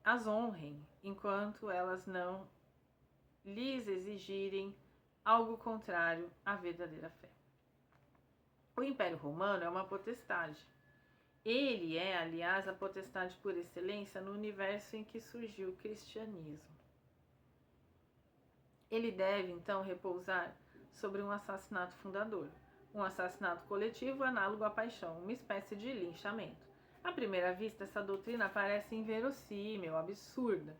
as honrem, enquanto elas não lhes exigirem algo contrário à verdadeira fé. O Império Romano é uma potestade. Ele é, aliás, a potestade por excelência no universo em que surgiu o cristianismo. Ele deve, então, repousar sobre um assassinato fundador, um assassinato coletivo análogo à paixão, uma espécie de linchamento. À primeira vista, essa doutrina parece inverossímil, absurda.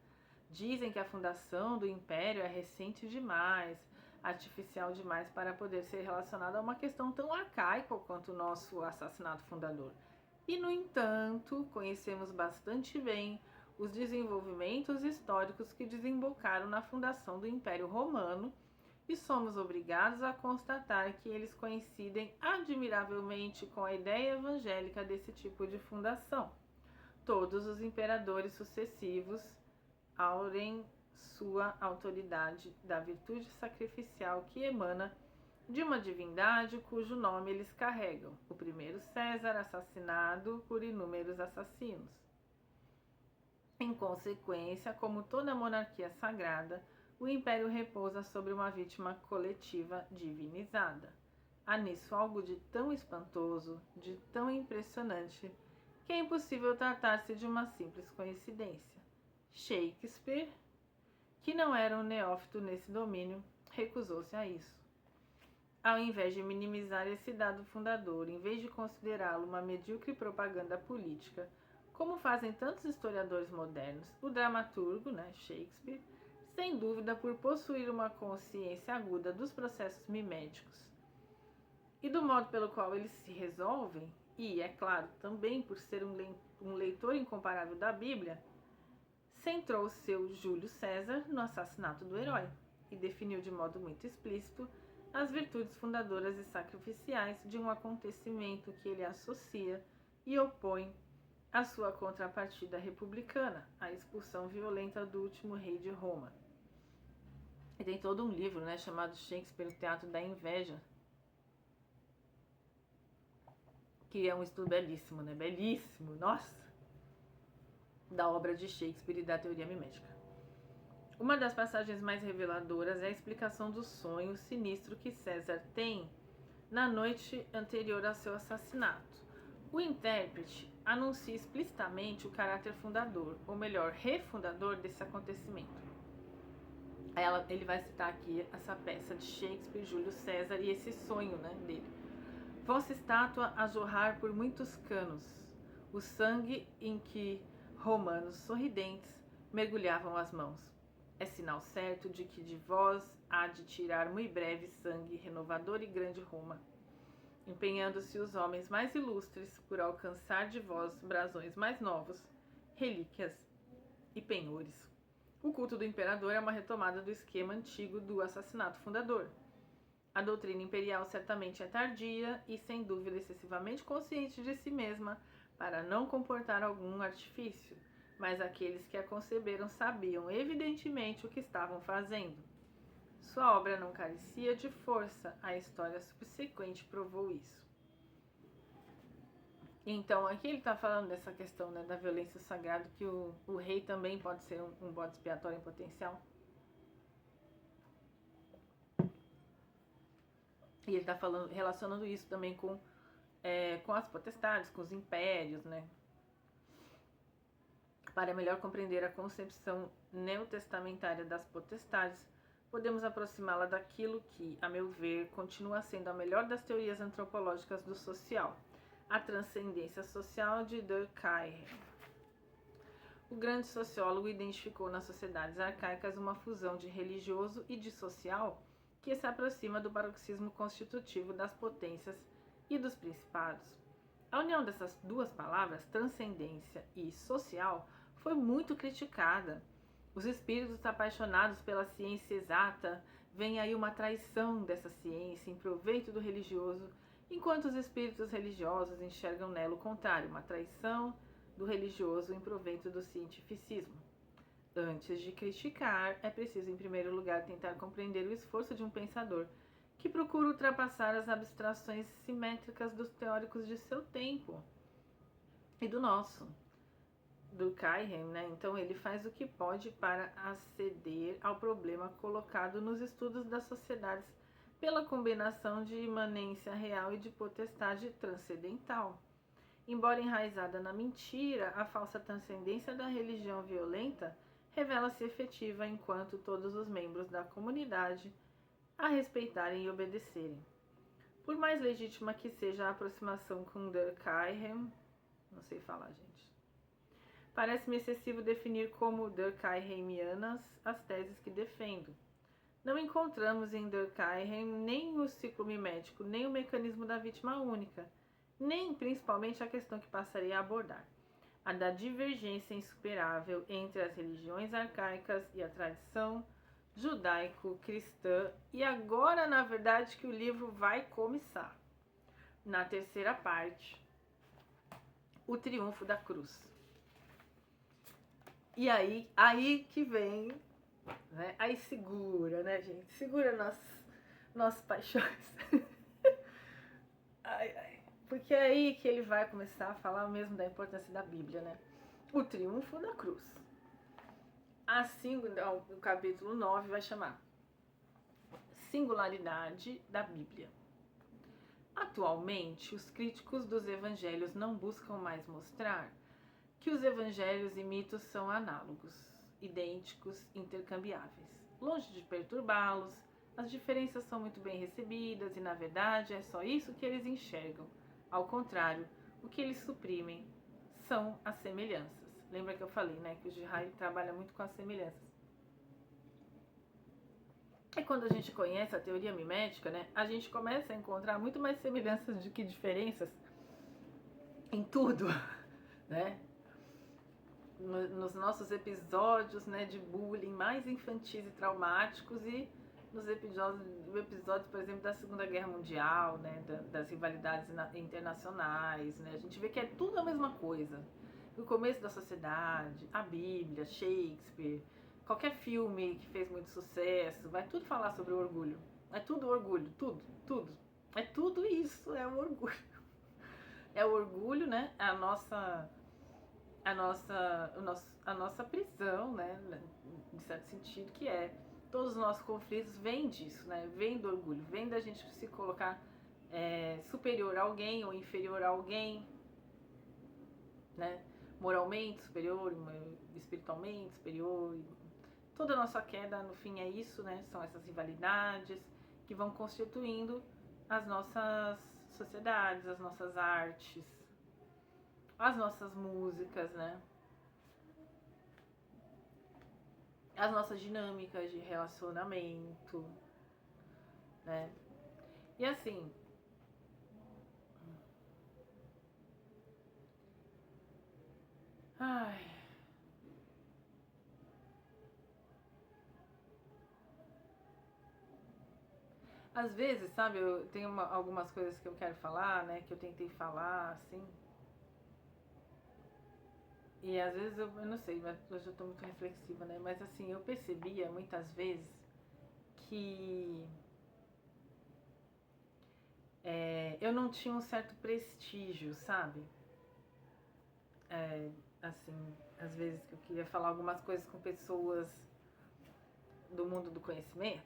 Dizem que a fundação do império é recente demais, artificial demais para poder ser relacionada a uma questão tão arcaica quanto o nosso assassinato fundador. E, no entanto, conhecemos bastante bem os desenvolvimentos históricos que desembocaram na fundação do Império Romano e somos obrigados a constatar que eles coincidem admiravelmente com a ideia evangélica desse tipo de fundação. Todos os imperadores sucessivos aurem sua autoridade da virtude sacrificial que emana de uma divindade cujo nome eles carregam. O primeiro César, assassinado por inúmeros assassinos. Em consequência, como toda monarquia sagrada, o império repousa sobre uma vítima coletiva divinizada. Há nisso algo de tão espantoso, de tão impressionante, que é impossível tratar-se de uma simples coincidência. Shakespeare, que não era um neófito nesse domínio, recusou-se a isso. Ao invés de minimizar esse dado fundador, em vez de considerá-lo uma medíocre propaganda política, como fazem tantos historiadores modernos, o dramaturgo, Shakespeare, sem dúvida por possuir uma consciência aguda dos processos miméticos e do modo pelo qual eles se resolvem, e, é claro, também por ser um leitor incomparável da Bíblia, centrou seu Júlio César no assassinato do herói e definiu de modo muito explícito as virtudes fundadoras e sacrificiais de um acontecimento que ele associa e opõe à sua contrapartida republicana, a expulsão violenta do último rei de Roma. E tem todo um livro, chamado Shakespeare, o Teatro da Inveja, que é um estudo belíssimo, belíssimo, nossa, da obra de Shakespeare e da teoria mimética. Uma das passagens mais reveladoras é a explicação do sonho sinistro que César tem na noite anterior ao seu assassinato. O intérprete anuncia explicitamente o caráter fundador, ou melhor, refundador desse acontecimento. Ele vai citar aqui essa peça de Shakespeare, Júlio César, e esse sonho dele. Vossa estátua a jorrar por muitos canos, o sangue em que romanos sorridentes mergulhavam as mãos. É sinal certo de que de vós há de tirar muito breve sangue renovador e grande Roma, empenhando-se os homens mais ilustres por alcançar de vós brasões mais novos, relíquias e penhores. O culto do imperador é uma retomada do esquema antigo do assassinato fundador. A doutrina imperial certamente é tardia e, sem dúvida, excessivamente consciente de si mesma para não comportar algum artifício, mas aqueles que a conceberam sabiam evidentemente o que estavam fazendo. Sua obra não carecia de força, a história subsequente provou isso. Então, aqui ele está falando dessa questão, né, da violência sagrada, que o rei também pode ser um bode expiatório em potencial. E ele está relacionando isso também com as potestades, com os impérios, né? Para melhor compreender a concepção neotestamentária das potestades, podemos aproximá-la daquilo que, a meu ver, continua sendo a melhor das teorias antropológicas do social, a transcendência social de Durkheim. O grande sociólogo identificou nas sociedades arcaicas uma fusão de religioso e de social que se aproxima do paroxismo constitutivo das potências e dos principados. A união dessas duas palavras, transcendência e social, foi muito criticada. Os espíritos apaixonados pela ciência exata veem aí uma traição dessa ciência em proveito do religioso, enquanto os espíritos religiosos enxergam nela o contrário, uma traição do religioso em proveito do cientificismo. Antes de criticar, é preciso, em primeiro lugar, tentar compreender o esforço de um pensador que procura ultrapassar as abstrações simétricas dos teóricos de seu tempo e do nosso. Durkheim, né? Então ele faz o que pode para aceder ao problema colocado nos estudos das sociedades pela combinação de imanência real e de potestade transcendental. Embora enraizada na mentira, a falsa transcendência da religião violenta revela-se efetiva enquanto todos os membros da comunidade a respeitarem e obedecerem. Por mais legítima que seja a aproximação com Durkheim, não sei falar, gente, parece-me excessivo definir como Durkheimianas as teses que defendo. Não encontramos em Durkheim nem o ciclo mimético, nem o mecanismo da vítima única, nem principalmente a questão que passarei a abordar, a da divergência insuperável entre as religiões arcaicas e a tradição judaico-cristã. E agora, na verdade, que o livro vai começar. Na terceira parte, o triunfo da cruz. E aí que vem, né? Aí segura, né, gente? Segura nossas paixões. Porque é aí que ele vai começar a falar mesmo da importância da Bíblia, né? O triunfo da cruz. Assim, o capítulo 9 vai chamar Singularidade da Bíblia. Atualmente, os críticos dos evangelhos não buscam mais mostrar que os evangelhos e mitos são análogos, idênticos, intercambiáveis. Longe de perturbá-los, as diferenças são muito bem recebidas e, na verdade, é só isso que eles enxergam. Ao contrário, o que eles suprimem são as semelhanças. Lembra que eu falei, né, que o Jihai trabalha muito com as semelhanças. E quando a gente conhece a teoria mimética, né, a gente começa a encontrar muito mais semelhanças do que diferenças em tudo, né? Nos nossos episódios, né, de bullying mais infantis e traumáticos e nos episódios, por exemplo, da Segunda Guerra Mundial, né, das rivalidades internacionais, né, a gente vê que é tudo a mesma coisa. O começo da sociedade, a Bíblia, Shakespeare, qualquer filme que fez muito sucesso, vai tudo falar sobre o orgulho. É tudo orgulho, tudo. É tudo isso, é o orgulho. É o orgulho, né, a nossa prisão, né, em certo sentido, que é todos os nossos conflitos vêm disso, né, vem do orgulho, vem da gente se colocar superior a alguém ou inferior a alguém, né, moralmente superior, espiritualmente superior. Toda a nossa queda, no fim, é isso, né, são essas rivalidades que vão constituindo as nossas sociedades, as nossas artes, as nossas músicas, né? As nossas dinâmicas de relacionamento, né? E assim, Às vezes, sabe, eu tenho algumas coisas que eu quero falar, né, que eu tentei falar, assim. E às vezes eu não sei, mas hoje eu tô muito reflexiva, né? Mas assim, eu percebia muitas vezes que eu não tinha um certo prestígio, sabe? Assim, às vezes que eu queria falar algumas coisas com pessoas do mundo do conhecimento.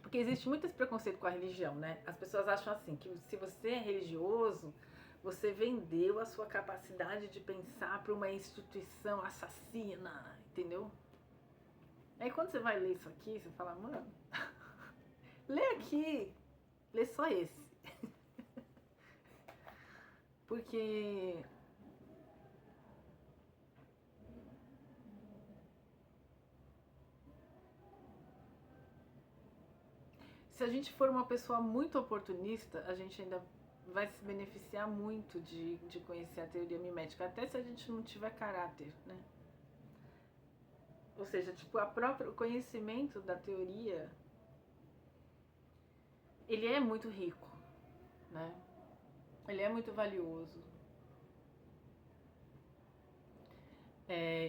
Porque existe muito esse preconceito com a religião, né? As pessoas acham assim, que se você é religioso, você vendeu a sua capacidade de pensar para uma instituição assassina, entendeu? Aí quando você vai ler isso aqui, você fala, mano, lê aqui, lê só esse. Porque se a gente for uma pessoa muito oportunista, a gente ainda vai se beneficiar muito de conhecer a teoria mimética, até se a gente não tiver caráter, né? Ou seja, tipo, o conhecimento da teoria, ele é muito rico, né? Ele é muito valioso.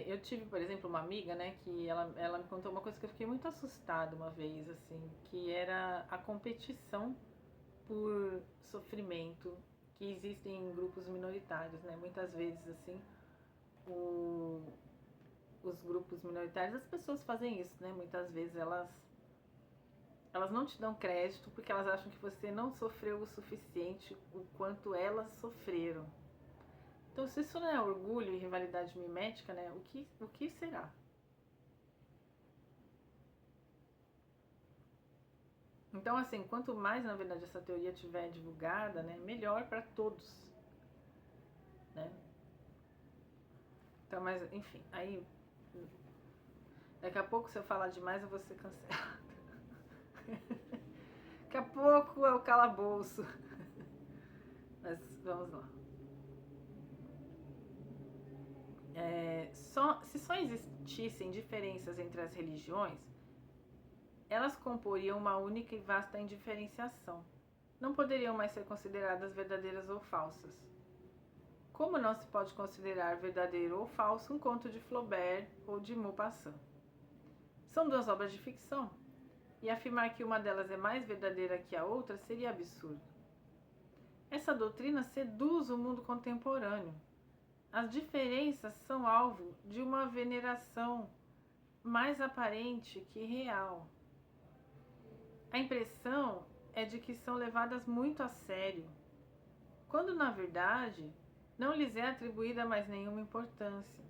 Eu tive, por exemplo, uma amiga, né, que ela me contou uma coisa que eu fiquei muito assustada uma vez, assim, que era a competição por sofrimento que existem em grupos minoritários, né? Muitas vezes, assim, o, os grupos minoritários, as pessoas fazem isso, né? Muitas vezes elas não te dão crédito porque elas acham que você não sofreu o suficiente o quanto elas sofreram. Então, se isso não é orgulho e rivalidade mimética, né? O que será? Então, assim, quanto mais, na verdade, essa teoria tiver divulgada, né? Melhor para todos, né? Então, mas, enfim, aí daqui a pouco, se eu falar demais, eu vou ser cancelada. Daqui a pouco é o calabouço. Mas vamos lá. Se só existissem diferenças entre as religiões, elas comporiam uma única e vasta indiferenciação. Não poderiam mais ser consideradas verdadeiras ou falsas. Como não se pode considerar verdadeiro ou falso um conto de Flaubert ou de Maupassant? São duas obras de ficção, e afirmar que uma delas é mais verdadeira que a outra seria absurdo. Essa doutrina seduz o mundo contemporâneo. As diferenças são alvo de uma veneração mais aparente que real. A impressão é de que são levadas muito a sério, quando na verdade não lhes é atribuída mais nenhuma importância.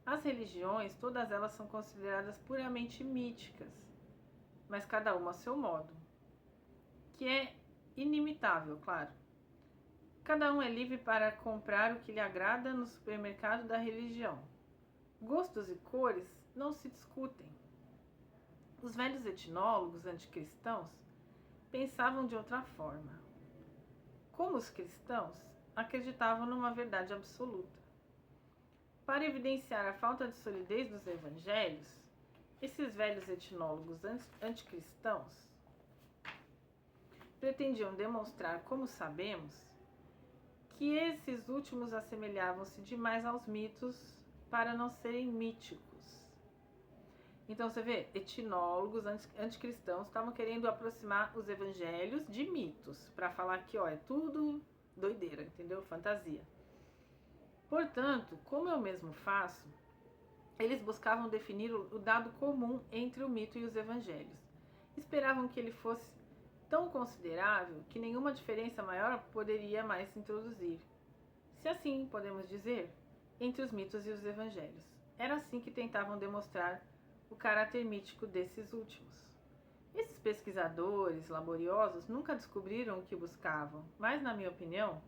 As religiões, todas elas são consideradas puramente míticas, mas cada uma a seu modo, que é inimitável, claro. Cada um é livre para comprar o que lhe agrada no supermercado da religião. Gostos e cores não se discutem. Os velhos etnólogos anticristãos pensavam de outra forma. Como os cristãos, acreditavam numa verdade absoluta. Para evidenciar a falta de solidez dos evangelhos, esses velhos etnólogos anticristãos pretendiam demonstrar, como sabemos, que esses últimos assemelhavam-se demais aos mitos para não serem míticos. Então você vê, etnólogos anticristãos estavam querendo aproximar os evangelhos de mitos, para falar que ó, é tudo doideira, entendeu? Fantasia. Portanto, como eu mesmo faço, eles buscavam definir o dado comum entre o mito e os evangelhos. Esperavam que ele fosse tão considerável que nenhuma diferença maior poderia mais se introduzir, se assim podemos dizer, entre os mitos e os evangelhos. Era assim que tentavam demonstrar o caráter mítico desses últimos. Esses pesquisadores laboriosos nunca descobriram o que buscavam, mas, na minha opinião,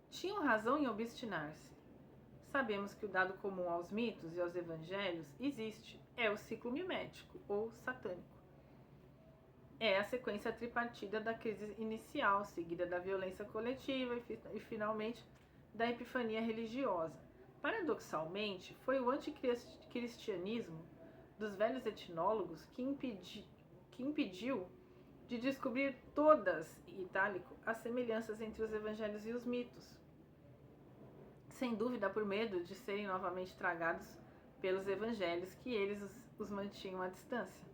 tinham razão em obstinar-se. Sabemos que o dado comum aos mitos e aos evangelhos existe, é o ciclo mimético ou satânico. É a sequência tripartida da crise inicial, seguida da violência coletiva e finalmente da epifania religiosa. Paradoxalmente, foi o anticristianismo dos velhos etnólogos que impediu de descobrir todas, itálico, as semelhanças entre os evangelhos e os mitos. Sem dúvida por medo de serem novamente tragados pelos evangelhos que eles os mantinham à distância.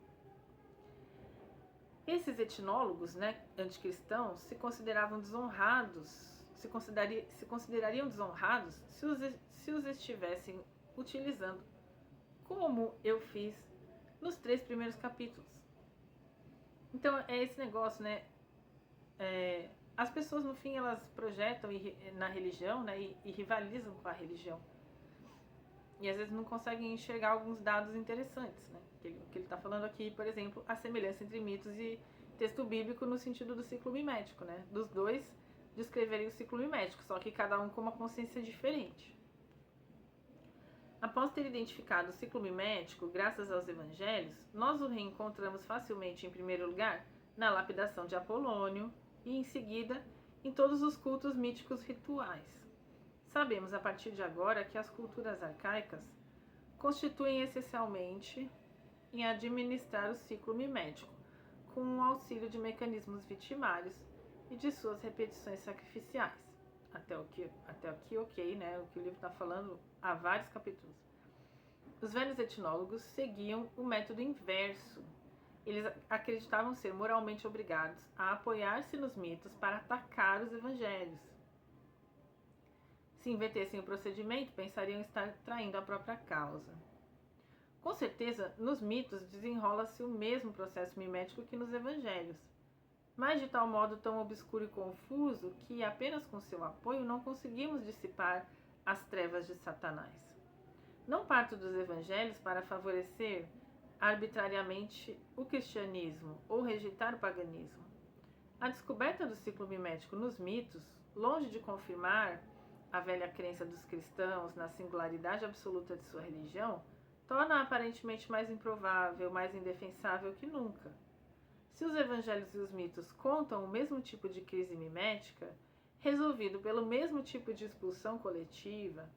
Esses etnólogos, anticristãos, se considerariam desonrados se os estivessem utilizando, como eu fiz nos 3 primeiros capítulos. Então é esse negócio, as pessoas no fim elas projetam na religião, e rivalizam com a religião. E às vezes não conseguem enxergar alguns dados interessantes, que ele está falando aqui, por exemplo, a semelhança entre mitos e texto bíblico no sentido do ciclo mimético, dos dois descreverem o ciclo mimético, só que cada um com uma consciência diferente. Após ter identificado o ciclo mimético, graças aos evangelhos, nós o reencontramos facilmente, em primeiro lugar, na lapidação de Apolônio e, em seguida, em todos os cultos míticos rituais. Sabemos, a partir de agora, que as culturas arcaicas constituem essencialmente em administrar o ciclo mimético, com o auxílio de mecanismos vitimários e de suas repetições sacrificiais. Até aqui, ok, o que o livro está falando há vários capítulos. Os velhos etnólogos seguiam o método inverso. Eles acreditavam ser moralmente obrigados a apoiar-se nos mitos para atacar os evangelhos. Se invertessem o procedimento, pensariam estar traindo a própria causa. Com certeza, nos mitos desenrola-se o mesmo processo mimético que nos evangelhos, mas de tal modo tão obscuro e confuso que apenas com seu apoio não conseguimos dissipar as trevas de Satanás. Não parto dos evangelhos para favorecer arbitrariamente o cristianismo ou rejeitar o paganismo. A descoberta do ciclo mimético nos mitos, longe de confirmar a velha crença dos cristãos na singularidade absoluta de sua religião, torna-a aparentemente mais improvável, mais indefensável que nunca. Se os evangelhos e os mitos contam o mesmo tipo de crise mimética, resolvido pelo mesmo tipo de expulsão coletiva,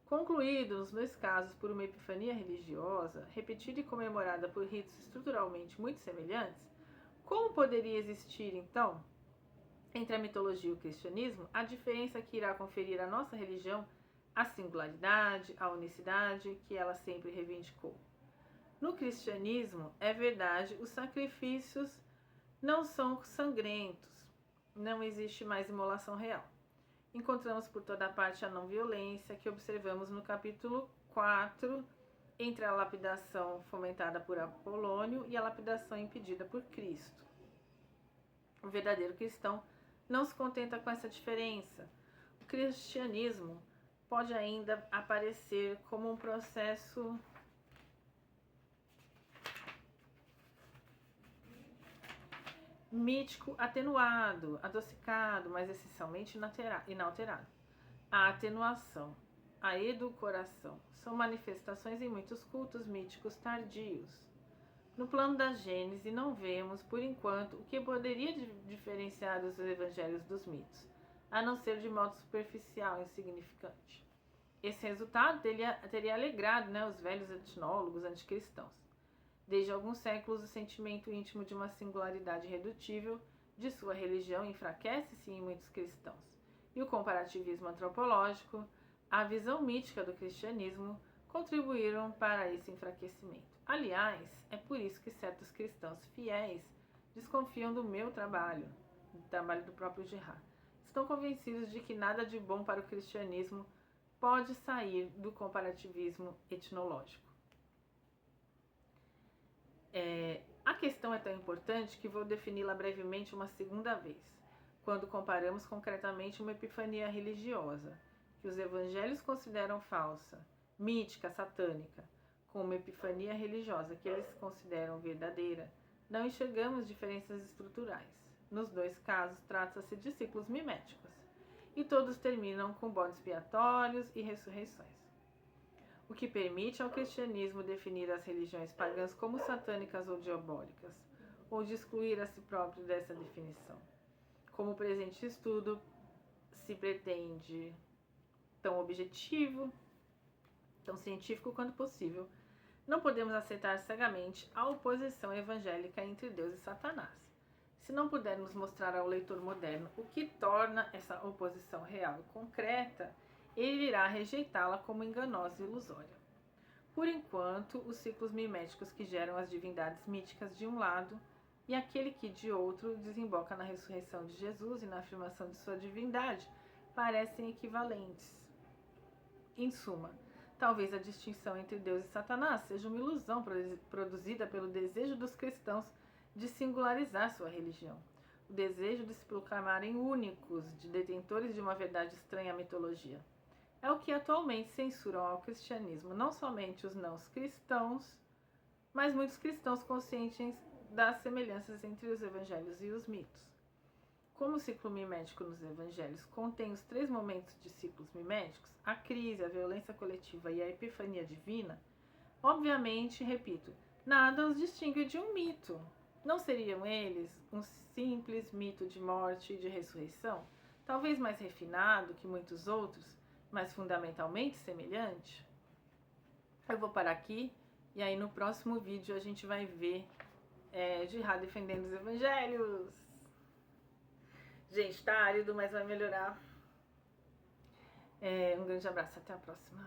concluído nos 2 casos por uma epifania religiosa, repetida e comemorada por ritos estruturalmente muito semelhantes, como poderia existir, então, entre a mitologia e o cristianismo, a diferença que irá conferir à nossa religião a singularidade, a unicidade que ela sempre reivindicou? No cristianismo, é verdade, os sacrifícios não são sangrentos, não existe mais imolação real. Encontramos por toda parte a não violência que observamos no capítulo 4, entre a lapidação fomentada por Apolônio e a lapidação impedida por Cristo. O verdadeiro cristão não se contenta com essa diferença. O cristianismo pode ainda aparecer como um processo mítico atenuado, adocicado, mas essencialmente inalterado. A atenuação, a edulcoração, são manifestações em muitos cultos míticos tardios. No plano da Gênese, não vemos, por enquanto, o que poderia diferenciar os evangelhos dos mitos, a não ser de modo superficial e insignificante. Esse resultado teria alegrado os velhos etnólogos anticristãos. Desde alguns séculos, o sentimento íntimo de uma singularidade irredutível de sua religião enfraquece-se em muitos cristãos, e o comparativismo antropológico, a visão mítica do cristianismo, contribuíram para esse enfraquecimento. Aliás, é por isso que certos cristãos fiéis desconfiam do meu trabalho, do trabalho do próprio Girard. Estão convencidos de que nada de bom para o cristianismo pode sair do comparativismo etnológico. A questão é tão importante que vou defini-la brevemente uma segunda vez, quando comparamos concretamente uma epifania religiosa, que os evangelhos consideram falsa, mítica, satânica, com uma epifania religiosa que eles consideram verdadeira, não enxergamos diferenças estruturais. Nos 2 casos, trata-se de ciclos miméticos, e todos terminam com bodes expiatórios e ressurreições, o que permite ao cristianismo definir as religiões pagãs como satânicas ou diabólicas, ou de excluir a si próprio dessa definição. Como o presente estudo se pretende tão objetivo, tão científico quanto possível, Não podemos aceitar cegamente a oposição evangélica entre Deus e Satanás. Se não pudermos mostrar ao leitor moderno o que torna essa oposição real e concreta, ele irá rejeitá-la como enganosa e ilusória. Por enquanto, os ciclos miméticos que geram as divindades míticas de um lado e aquele que, de outro, desemboca na ressurreição de Jesus e na afirmação de sua divindade, parecem equivalentes. Em suma, talvez a distinção entre Deus e Satanás seja uma ilusão produzida pelo desejo dos cristãos de singularizar sua religião, o desejo de se proclamarem únicos, de detentores de uma verdade estranha à mitologia. É o que atualmente censuram ao cristianismo, não somente os não cristãos, mas muitos cristãos conscientes das semelhanças entre os evangelhos e os mitos. Como o ciclo mimético nos evangelhos contém os 3 momentos de ciclos miméticos, a crise, a violência coletiva e a epifania divina, obviamente, repito, nada os distingue de um mito. Não seriam eles um simples mito de morte e de ressurreição, talvez mais refinado que muitos outros, mas fundamentalmente semelhante? Eu vou parar aqui e aí no próximo vídeo a gente vai ver Jihad defendendo os evangelhos. Gente, tá árido, mas vai melhorar. Um grande abraço, até a próxima.